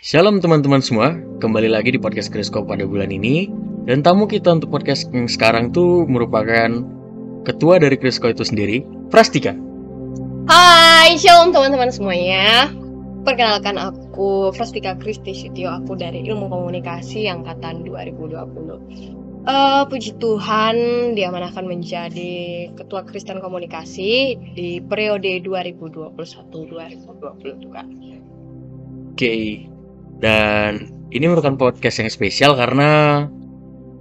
Shalom teman-teman semua, kembali lagi di podcast Krisko pada bulan ini. Dan tamu kita untuk podcast yang sekarang tuh merupakan ketua dari Krisko itu sendiri, Prastika. Hai, shalom teman-teman semuanya. Perkenalkan aku Prastika Kristi Sutio, aku dari Ilmu Komunikasi angkatan 2020. Puji Tuhan, diamanahkan menjadi Ketua Kristen Komunikasi di periode 2021-2022. Oke, dan ini merupakan podcast yang spesial karena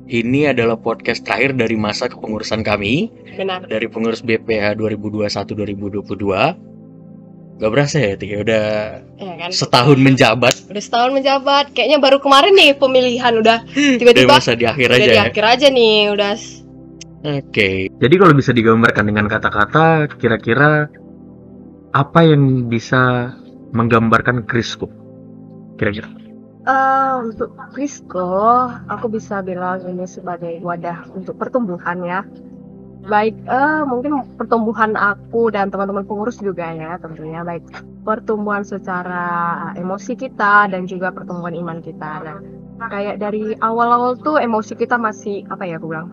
ini adalah podcast terakhir dari masa kepengurusan kami. Benar. Dari pengurus BPH 2021-2022. Gak berasa ya, Tika, udah Ya kan? setahun menjabat. Udah setahun menjabat, kayaknya baru kemarin nih pemilihan udah tiba-tiba masa di akhir udah aja di ya. akhir aja nih, udah. Oke. Jadi kalau bisa digambarkan dengan kata-kata, kira-kira apa yang bisa menggambarkan Krisko? Kira-kira. Untuk Krisko, aku bisa bilang ini sebagai wadah untuk pertumbuhan ya. Baik, mungkin pertumbuhan aku dan teman-teman pengurus juga ya tentunya. Baik pertumbuhan secara emosi kita dan juga pertumbuhan iman kita. Nah, kayak dari awal-awal tuh emosi kita masih apa ya aku bilang,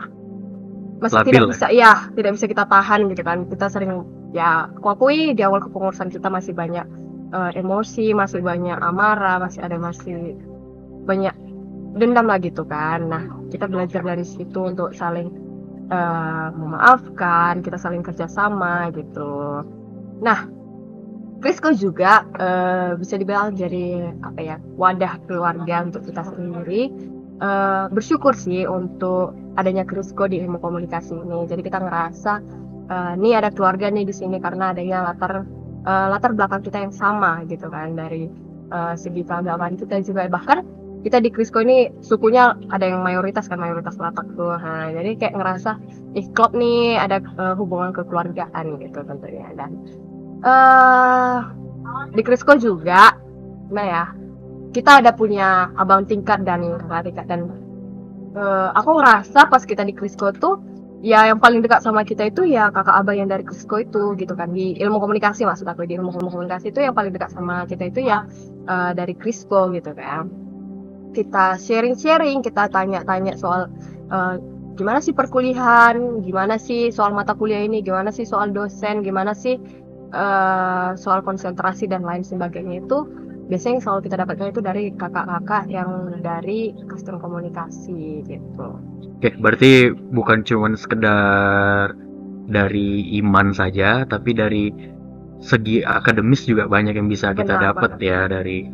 masih Labil, tidak bisa kita tahan gitu kan. Kita sering ya, aku akui di awal kepengurusan kita masih banyak emosi, masih banyak amarah, masih banyak dendam lah gitu kan. Nah, kita belajar dari situ untuk saling memaafkan, kita saling kerjasama gitu. Nah, Krisko juga bisa dibilang jadi apa ya, wadah keluarga untuk kita sendiri. Bersyukur sih untuk adanya Krisko di ilmu komunikasi ini. Jadi kita ngerasa nih ada keluarga nih di sini karena adanya latar belakang kita yang sama gitu kan, dari segi keagamaan kita juga. Bahkan kita di Krisko ini sukunya ada yang mayoritas Batak tuh. Nah, jadi kayak ngerasa klop nih, ada hubungan kekeluargaan gitu tentunya. Dan di Krisko juga nah ya, kita ada punya abang tingkat dan kakak tingkat. Dan aku ngerasa pas kita di Krisko tuh ya yang paling dekat sama kita itu ya kakak abang yang dari Krisko itu gitu kan. Di ilmu komunikasi, maksud aku di ilmu komunikasi itu yang paling dekat sama kita itu ya dari Krisko gitu kan. Kita sharing-sharing, kita tanya-tanya soal gimana sih perkuliahan, gimana sih soal mata kuliah ini, gimana sih soal dosen, gimana sih soal konsentrasi dan lain sebagainya. Itu biasanya yang selalu kita dapatkan itu dari kakak-kakak yang dari Kristen Komunikasi gitu. Oke, berarti bukan cuma sekedar dari iman saja, tapi dari segi akademis juga banyak yang bisa kita dapat ya dari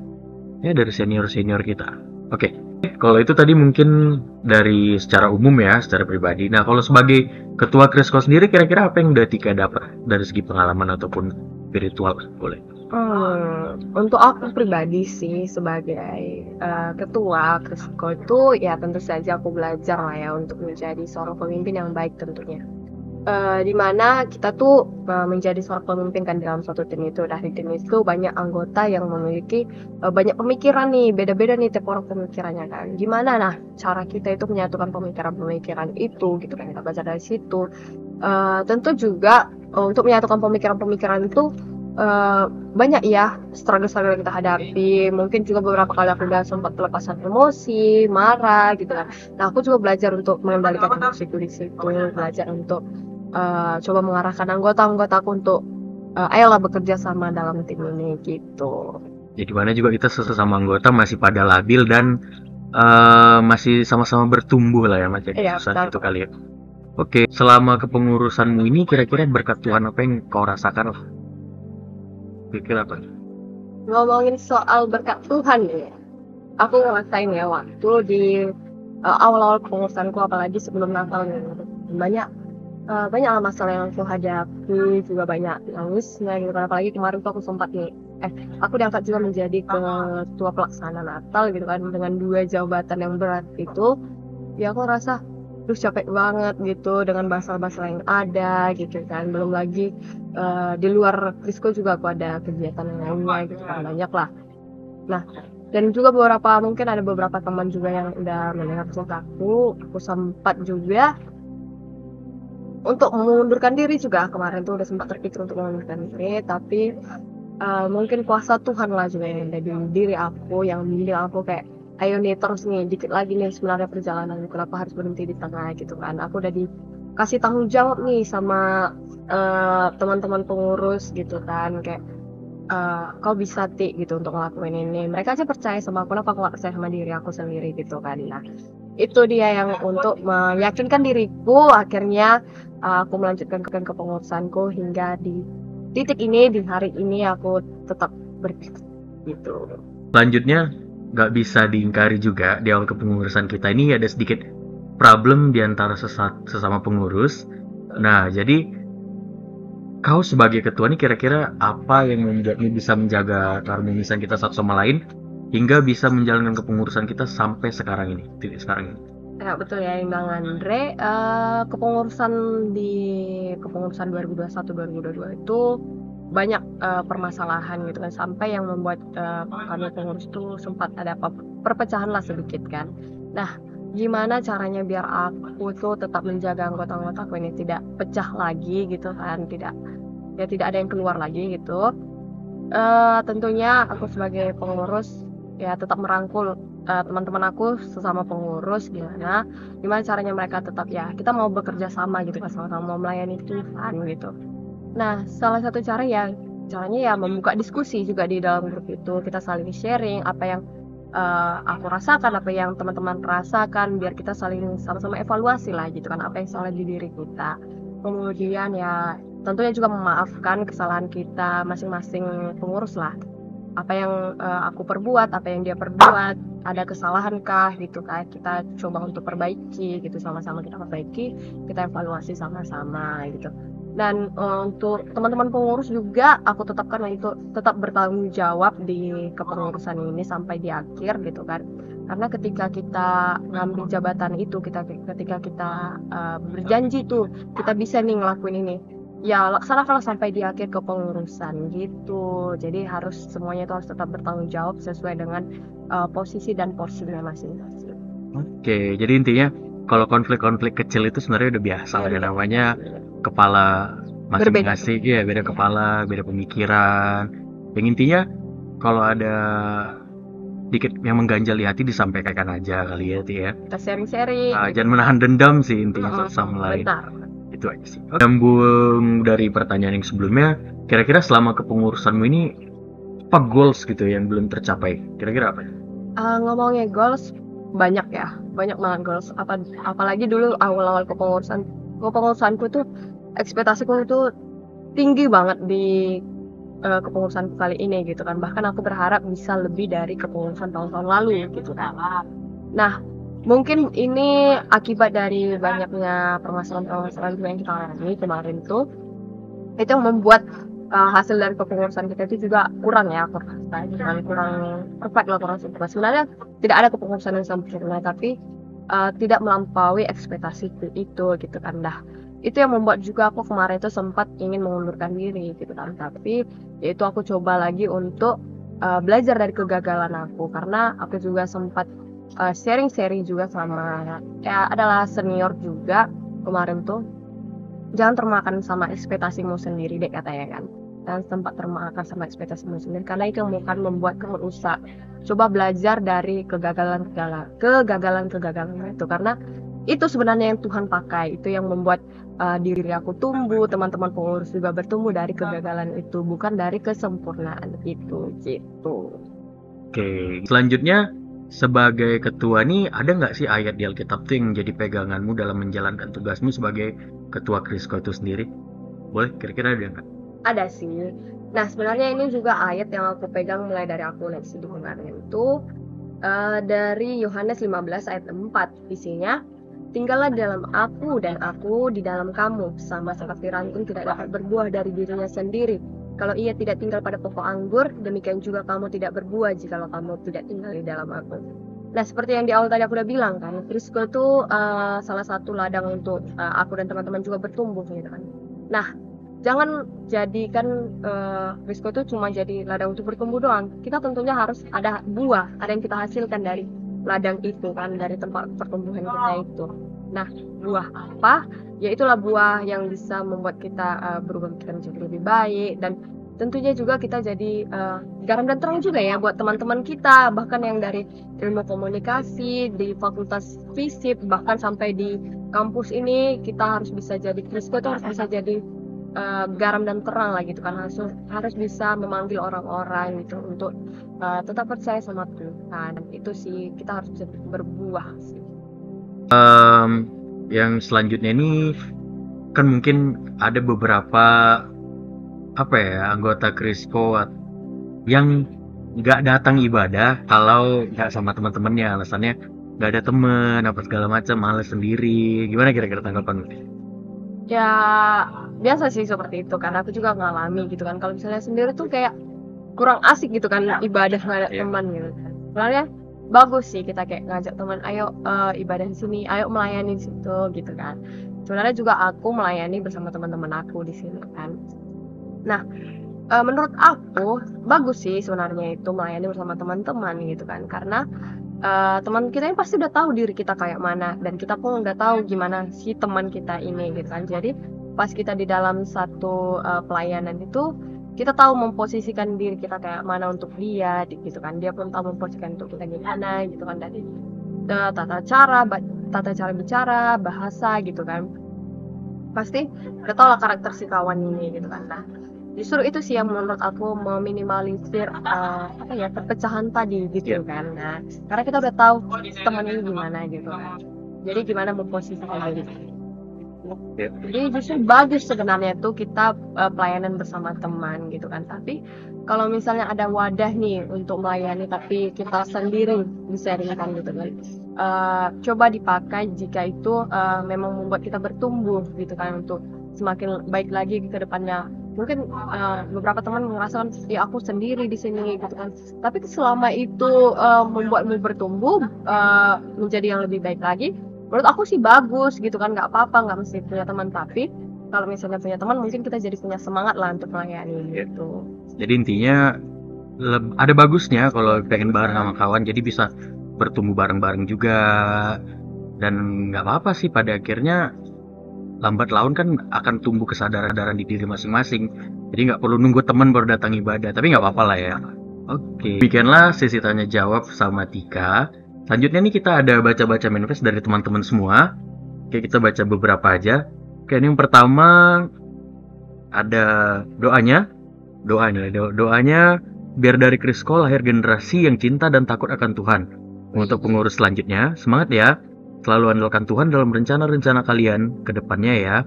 senior-senior kita. Oke, kalau itu tadi mungkin dari secara umum ya, secara pribadi. Nah, kalau sebagai ketua Krisko sendiri, kira-kira apa yang udah Tika dapat dari segi pengalaman ataupun spiritual? Boleh. Untuk aku pribadi sih sebagai ketua Krisko itu ya tentu saja aku belajar lah ya untuk menjadi seorang pemimpin yang baik tentunya. Dimana kita tuh menjadi seorang pemimpin kan dalam suatu tim itu. Dari tim itu banyak anggota yang memiliki banyak pemikiran nih, beda-beda nih tiap orang pemikirannya kan. Gimana nah cara kita itu menyatukan pemikiran-pemikiran itu gitu kan, kita belajar dari situ. Tentu juga untuk menyatukan pemikiran-pemikiran itu banyak ya struggle-struggle yang kita hadapi. Mungkin juga beberapa kali aku udah sempat pelepasan emosi, marah gitu kan. Nah, aku juga belajar untuk mengendalikan emosiku di situ, belajar untuk coba mengarahkan anggota-anggota aku untuk ayolah bekerja sama dalam tim ini gitu. Jadi mana juga kita sesama anggota masih pada labil dan masih sama-sama bertumbuh lah ya macam saat itu kali ya. Oke, selama kepengurusanmu ini kira-kira berkat Tuhan apa yang kau rasakan lah? Kira-kira apa? Ngomongin soal berkat Tuhan ya, aku ngerasain ya waktu di awal-awal kepengurusanku, apalagi sebelum Natal nih, banyak masalah yang aku hadapi, juga banyak nangisnya gitu kan. Apalagi kemarin tuh aku sempat aku diangkat juga menjadi ketua pelaksana Natal gitu kan, dengan 2 jabatan yang berat itu. Ya aku rasa capek banget gitu dengan masalah-masalah yang ada gitu kan. Belum lagi di luar Krisko juga aku ada kegiatan yang lainnya gitu kan, banyak lah. Nah, dan juga mungkin ada beberapa teman juga yang udah mendengar cerita aku sempat juga untuk mengundurkan diri juga kemarin tuh, udah sempat terpikir untuk mengundurkan diri, tapi mungkin kuasa Tuhan lah juga yang ada di diri aku, yang bimbing aku kayak, ayo nih terus nih, dikit lagi nih sebenarnya perjalanan, kenapa harus berhenti di tengah gitu kan. Aku udah dikasih tanggung jawab nih sama teman-teman pengurus gitu kan, kayak kau bisa gitu untuk ngelakuin ini. Mereka aja percaya sama aku, kenapa aku gak percaya sama diri aku sendiri gitu kan. Nah, itu dia yang untuk meyakinkan diriku, akhirnya aku melanjutkan ke kepengurusanku hingga di titik ini, di hari ini aku tetap berpikir gitu. Selanjutnya, nggak bisa diingkari juga di awal kepengurusan kita ini ada sedikit problem di antara sesama pengurus. Nah, jadi kau sebagai ketua nih kira-kira apa yang membuatmu bisa menjaga keharmonisan kita satu sama lain hingga bisa menjalankan kepengurusan kita sampai sekarang ini, titik sekarang ini? Ya betul ya Bang Andre, kepengurusan di kepengurusan 2021-2022 itu banyak permasalahan gitu kan, sampai yang membuat kami pengurus itu sempat ada perpecahan lah sedikit kan. Nah, gimana caranya biar aku tuh tetap menjaga anggota-anggota aku ini tidak pecah lagi gitu kan, tidak ada yang keluar lagi gitu. Tentunya aku sebagai pengurus ya tetap merangkul teman-teman aku sesama pengurus, gimana caranya mereka tetap ya kita mau bekerja sama gitu kan, sama-sama mau melayani Tuhan gitu. Nah, salah satu caranya ya membuka diskusi juga di dalam grup itu, kita saling sharing apa yang aku rasakan, apa yang teman-teman rasakan, biar kita saling sama-sama evaluasi lah gitu kan, apa yang salah di diri kita. Kemudian ya tentunya juga memaafkan kesalahan kita masing-masing pengurus lah. Apa yang aku perbuat, apa yang dia perbuat, ada kesalahankah gitu kan, kita coba untuk perbaiki gitu, sama-sama kita perbaiki, kita evaluasi sama-sama gitu. Dan untuk teman-teman pengurus juga aku tetapkan untuk tetap bertanggung jawab di kepengurusan ini sampai di akhir gitu kan. Karena ketika kita ngambil jabatan itu, ketika kita berjanji tuh kita bisa nih ngelakuin ini, ya laksanakanlah sampai di akhir kepengurusan gitu. Jadi semuanya itu harus tetap bertanggung jawab sesuai dengan posisi dan porsinya masing-masing. Oke, jadi intinya kalau konflik-konflik kecil itu sebenarnya udah biasa lah ya, namanya kepala Berbeda. masing-masing ya, beda kepala, beda pemikiran. Yang intinya kalau ada dikit yang mengganjal di hati disampaikan aja kali ya, Ti, ya. Kita sharing-sharing gitu. Jangan menahan dendam sih intinya satu sama lain. Benar. Itu aja sih. Nyambung dari pertanyaan yang sebelumnya, kira-kira selama kepengurusanmu ini apa goals gitu yang belum tercapai? Kira-kira apa? Ngomongnya goals banyak banget goals. Apalagi dulu awal-awal kepengurusanku tuh ekspektasiku itu tinggi banget di kepengurusanku kali ini gitu kan. Bahkan aku berharap bisa lebih dari kepengurusan tahun-tahun lalu gitu kan. Nah, mungkin ini akibat dari banyaknya permasalahan-permasalahan yang kita alami kemarin tuh, itu yang membuat hasil dari kepengurusan kita itu juga kurang perfect lah, kurang sempurna. Sebenarnya tidak ada kepengurusan yang sempurna, tapi tidak melampaui ekspektasi itu gitu kan. Dah, itu yang membuat juga aku kemarin itu sempat ingin mengundurkan diri gitu kan, tapi yaitu aku coba lagi untuk belajar dari kegagalan aku, karena aku juga sempat sharing-sharing juga sama ya adalah senior juga kemarin tuh, jangan termakan sama ekspektasimu sendiri deh katanya kan, dan sempat termakan sama ekspektasimu sendiri karena itu yang akan membuat kamu rusak. Coba belajar dari kegagalan itu, karena itu sebenarnya yang Tuhan pakai, itu yang membuat diri aku tumbuh, teman-teman pengurus juga bertumbuh dari kegagalan itu, bukan dari kesempurnaan itu gitu. Oke, selanjutnya sebagai ketua nih ada nggak sih ayat di Alkitab tuh yang jadi peganganmu dalam menjalankan tugasmu sebagai ketua Krisko itu sendiri? Boleh, kira-kira ada nggak? Ada sih. Nah, sebenarnya ini juga ayat yang aku pegang mulai dari aku leksi di kemarin itu dari Yohanes 15 ayat 4. Isinya, tinggallah di dalam aku dan aku di dalam kamu, sama seperti ranting tidak dapat berbuah dari dirinya sendiri kalau ia tidak tinggal pada pokok anggur, demikian juga kamu tidak berbuah jikalau kamu tidak tinggal di dalam aku. Nah, seperti yang di awal tadi aku udah bilang kan, Frisco itu salah satu ladang untuk aku dan teman-teman juga bertumbuh gitu kan. Nah, jangan jadikan Frisco itu cuma jadi ladang untuk bertumbuh doang. Kita tentunya harus ada buah, ada yang kita hasilkan dari ladang itu kan, dari tempat pertumbuhan kita itu. Nah, buah apa? Ya itulah buah yang bisa membuat kita berubah pikiran menjadi lebih baik, dan tentunya juga kita jadi garam dan terang juga ya buat teman-teman kita, bahkan yang dari ilmu komunikasi di fakultas FISIP, bahkan sampai di kampus ini kita harus bisa jadi Krisco itu harus bisa jadi garam dan terang lah gitu kan, harus bisa memanggil orang-orang gitu untuk tetap percaya sama Tuhan. Itu sih kita harus bisa berbuah sih. Yang selanjutnya ini kan mungkin ada beberapa anggota Krisco yang nggak datang ibadah kalau nggak sama teman-temannya, alasannya nggak ada temen apa segala macam, males sendiri. Gimana kira-kira tanggapan? Ya biasa sih seperti itu, karena aku juga ngalami gitu kan, kalau misalnya sendiri tuh kayak kurang asik gitu kan ibadah nggak ada teman gitu kan. Sebenarnya bagus sih kita kayak ngajak teman, ayo ibadah di sini, ayo melayani di situ gitu kan. Sebenarnya juga aku melayani bersama teman-teman aku di sini kan. Nah, menurut aku bagus sih sebenarnya itu melayani bersama teman-teman gitu kan, karena teman kita ini pasti udah tahu diri kita kayak mana, dan kita pun udah tahu gimana si teman kita ini gitu kan. Jadi pas kita di dalam satu pelayanan itu, kita tahu memposisikan diri kita kayak mana untuk dia gitu kan, dia pun tahu memposisikan untuk kita gimana gitu kan, dari tata cara bicara, bahasa gitu kan, pasti udah tau lah karakter si kawan ini gitu kan. Nah, justru itu sih yang menurut aku meminimalisir perpecahan tadi gitu kan. Nah, karena kita udah tahu teman ini gimana gitu kan, jadi gimana memposisikan diri. Jadi justru bagus sebenarnya tuh kita pelayanan bersama teman gitu kan. Tapi kalau misalnya ada wadah nih untuk melayani tapi kita sendiri disaringkan gitu kan, coba dipakai jika itu memang membuat kita bertumbuh gitu kan, untuk semakin baik lagi ke depannya. Mungkin beberapa teman merasakan ya aku sendiri di sini gitu kan, tapi selama itu membuatmu bertumbuh menjadi yang lebih baik lagi, menurut aku sih bagus gitu kan. Nggak apa-apa, nggak mesti punya teman, tapi kalau misalnya punya teman mungkin kita jadi punya semangat lah untuk melayani gitu. Jadi intinya ada bagusnya kalau pengen bareng sama kawan, jadi bisa bertumbuh bareng-bareng juga. Dan nggak apa-apa sih, pada akhirnya lambat laun kan akan tumbuh kesadaran di diri masing-masing. Jadi nggak perlu nunggu teman baru datang ibadah, tapi nggak apa-apa lah ya. Oke, demikianlah sesi tanya jawab sama Tika. Selanjutnya nih kita ada baca-baca manifest dari teman-teman semua. Oke, kita baca beberapa aja. Oke, ini yang pertama ada doanya. Doanya biar dari Krisco lahir generasi yang cinta dan takut akan Tuhan. Untuk pengurus selanjutnya, semangat ya. Selalu andalkan Tuhan dalam rencana-rencana kalian ke depannya ya.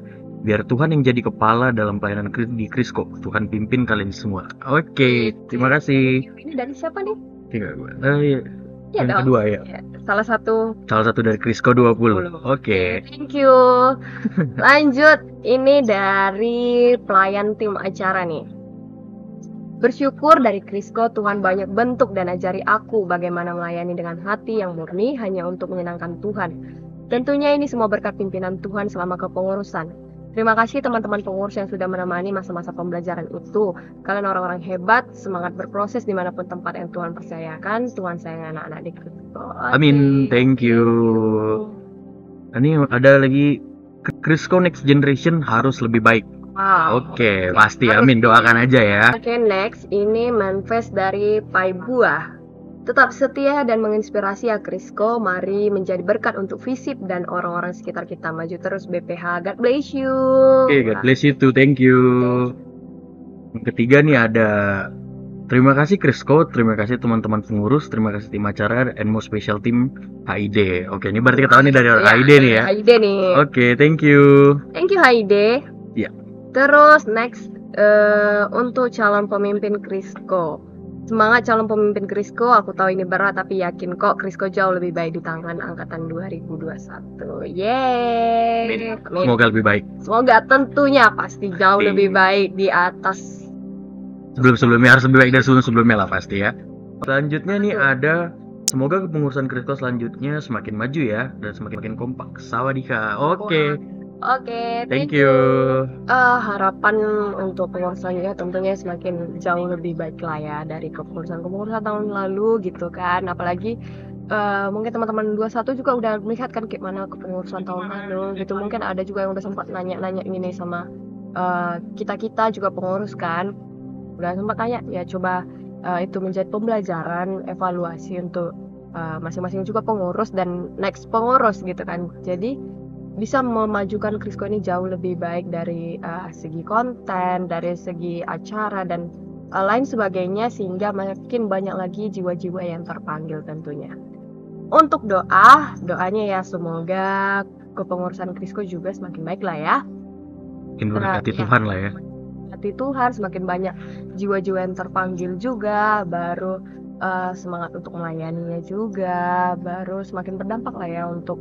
Biar Tuhan yang jadi kepala dalam pelayanan di Krisco. Tuhan pimpin kalian semua. Oke, terima kasih. Ini dari siapa nih? Yang kedua ya. Salah satu dari Krisco 20. Oke. Thank you. Lanjut, ini dari pelayan tim acara nih. Bersyukur dari Krisco, Tuhan banyak bentuk dan ajari aku bagaimana melayani dengan hati yang murni hanya untuk menyenangkan Tuhan. Tentunya ini semua berkat pimpinan Tuhan selama kepengurusan. Terima kasih teman-teman pengurus yang sudah menemani masa-masa pembelajaran itu. Kalian orang-orang hebat, semangat berproses dimanapun tempat yang Tuhan percayakan. Tuhan sayang anak-anak di Krisco. Amin, thank you. Ini ada lagi, Krisco Next Generation harus lebih baik. Wow. Oke, pasti amin, doakan aja ya. Oke, next ini manifest dari Pai Buah. Tetap setia dan menginspirasi ya Krisco. Mari menjadi berkat untuk FISIP dan orang-orang sekitar kita. Maju terus BPH. God bless you. Oke, God bless you too. Thank you. Yang ketiga nih ada, terima kasih Krisco, terima kasih teman-teman pengurus, terima kasih tim acara, and most special team HID. Oke, ini berarti ketahuan nih dari HID nih ya. HID nih. Oke, thank you. Thank you HID. Ya. Terus next untuk calon pemimpin Krisco. Semangat calon pemimpin Krisco. Aku tahu ini berat tapi yakin kok Krisco jauh lebih baik di tangan angkatan 2021. Yeay. Semoga lebih baik. Semoga tentunya pasti jauh lebih baik di atas sebelum-sebelumnya, harus lebih baik dari sebelum-sebelumnya lah pasti ya. Selanjutnya nih ada, semoga kepengurusan Krisco selanjutnya semakin maju ya dan semakin kompak. Sawadika. Oke. Oke, thank you. Harapan untuk pengurusannya tentunya semakin jauh lebih baik lah ya dari kepengurusan tahun lalu gitu kan. Apalagi mungkin teman-teman 21 juga udah melihat kan kayak mana kepengurusan tahun lalu gitu. Mungkin ada juga yang udah sempat nanya-nanya ini sama kita juga pengurus kan. udah sempat tanya ya, coba itu menjadi pembelajaran evaluasi untuk masing-masing juga pengurus dan next pengurus gitu kan. Jadi bisa memajukan Krisco ini jauh lebih baik dari segi konten, dari segi acara dan lain sebagainya, sehingga makin banyak lagi jiwa-jiwa yang terpanggil tentunya. Untuk doanya ya semoga kepengurusan Krisco juga semakin baik lah ya. Mungkin berkati Tuhan lah ya. Hati Tuhan, semakin banyak jiwa-jiwa yang terpanggil juga, baru semangat untuk melayaninya juga, baru semakin berdampak lah ya untuk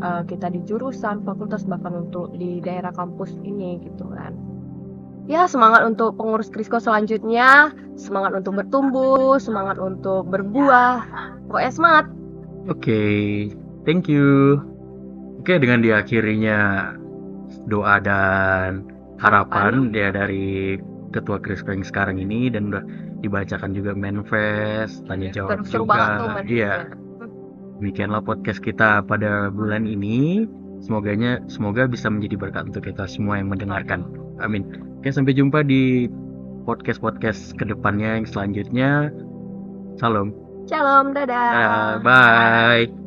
kita di jurusan, fakultas, bahkan untuk di daerah kampus ini gitu kan. Ya, semangat untuk pengurus Krisco selanjutnya, semangat untuk bertumbuh, semangat untuk berbuah, pokoknya semangat. Oke, thank you. Oke, dengan diakhirinya doa dan harapan ya dari ketua Krisco yang sekarang ini, dan udah dibacakan juga manifest, tanya jawab Seru banget tuh juga. manifestnya. Iya. Demikianlah podcast kita pada bulan ini. Semoga bisa menjadi berkat untuk kita semua yang mendengarkan. Amin. Oke, sampai jumpa di podcast kedepannya yang selanjutnya. Salam. Shalom, dadah. Bye.